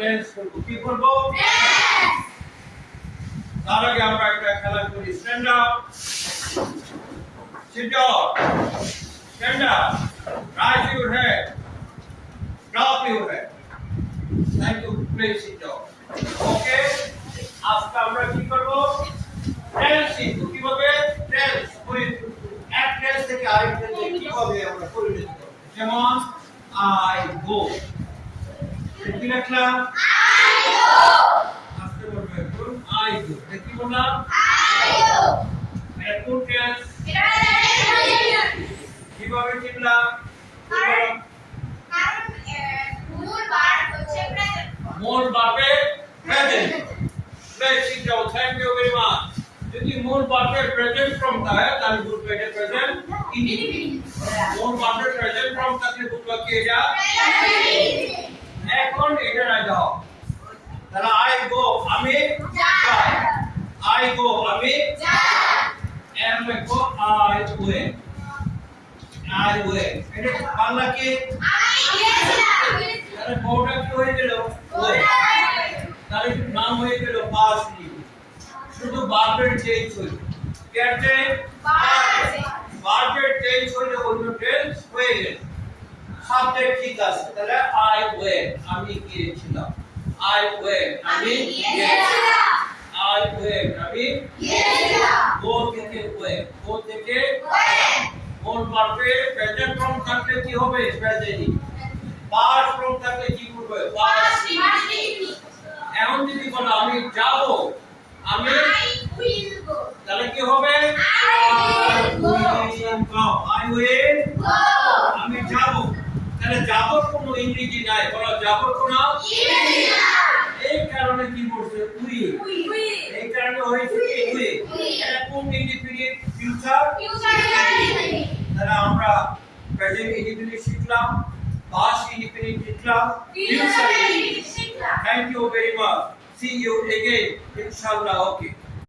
Tense করব। কি করব? তার আগে আমরা একটা খেলা করি। Stand up, sit down, stand up, raise your head, drop your head, thank you, please sit down. Okay, আজকে আমরা কি করব? টেন্স শিখব। কিভাবে টেন্স এক টেন্স থেকে আরেক টেন্সে কিভাবে আমরা পরিণত করব। যেমন আই গো, কি লিখলাম? I go. আজকে বলবো এখন আই গো। কি বললাম? I go. এটা কোন টেন্স? এটা কিভাবে চিনলাম? কারণ মূল ভার্ব হচ্ছে প্রেজেন্ট। মূল ভার্বে present. Let's sit down. Thank you very much. যদি মূল ভার্বের প্রেজেন্ট ফর্ম থাকে তাহলে বুঝবে এটা প্রেজেন্ট ইনডিফিনিট। মূল ভার্বের প্রেজেন্ট ফর্ম থাকলে বুঝবে কি এটা প্রেজেন্ট। এখন এটা না দাও। তাহলে আই গো আমি যাই। আই গো আমি যাই। Am go I way. I way. এটা বাংলা কি? আমি গেছিলাম। তাহলে বউটা কি হয়ে গেল? ওয়ে। তাহলে নাম হয়ে গেল পাস্ট লিভ। শুধু ভার্বের চেঞ্জ হইল। কেটে ভার্বের চেঞ্জ হইলে অন্য টেন্স হয়ে গেল। সাবজেক্ট ঠিক আছে। তাহলে আই ওয়েন্ট আমি গিয়েছিলাম। আই ওয়েন্ট আমি গিয়েছিলাম। আই ওয়েন্ট আমি গিয়েছিলাম। গো থেকে ওয়েন্ট। গো থেকে ওয়েন্ট। মূল ভার্বের প্রেজেন্ট ফর্ম থাকলে কি হবে? প্রেজেন্ট। পাস্ট ফর্ম থাকলে কি করবে? Past indefinite. এখন যদি বলো আমি যাব, আমি উইল গো, তাহলে কি হবে? I will go. I will go. আমি যাব। তাহলে যাবর কোনো ইংরেজি নাই। বলো যাবর কোনো ইংরেজি নাই। এই কারণে কি বলছে? উইল। এই কারণে হয়েছে কি? উইল। এটা কোন ইনডিফিনিট? Future indefinite. তাহলে আমরা প্রেজেন্ট ইনডিফিনিট শিখলাম, past indefinite শিখলাম, future indefinite শিখলাম। Thank you very much. See you again, inshallah. Okay.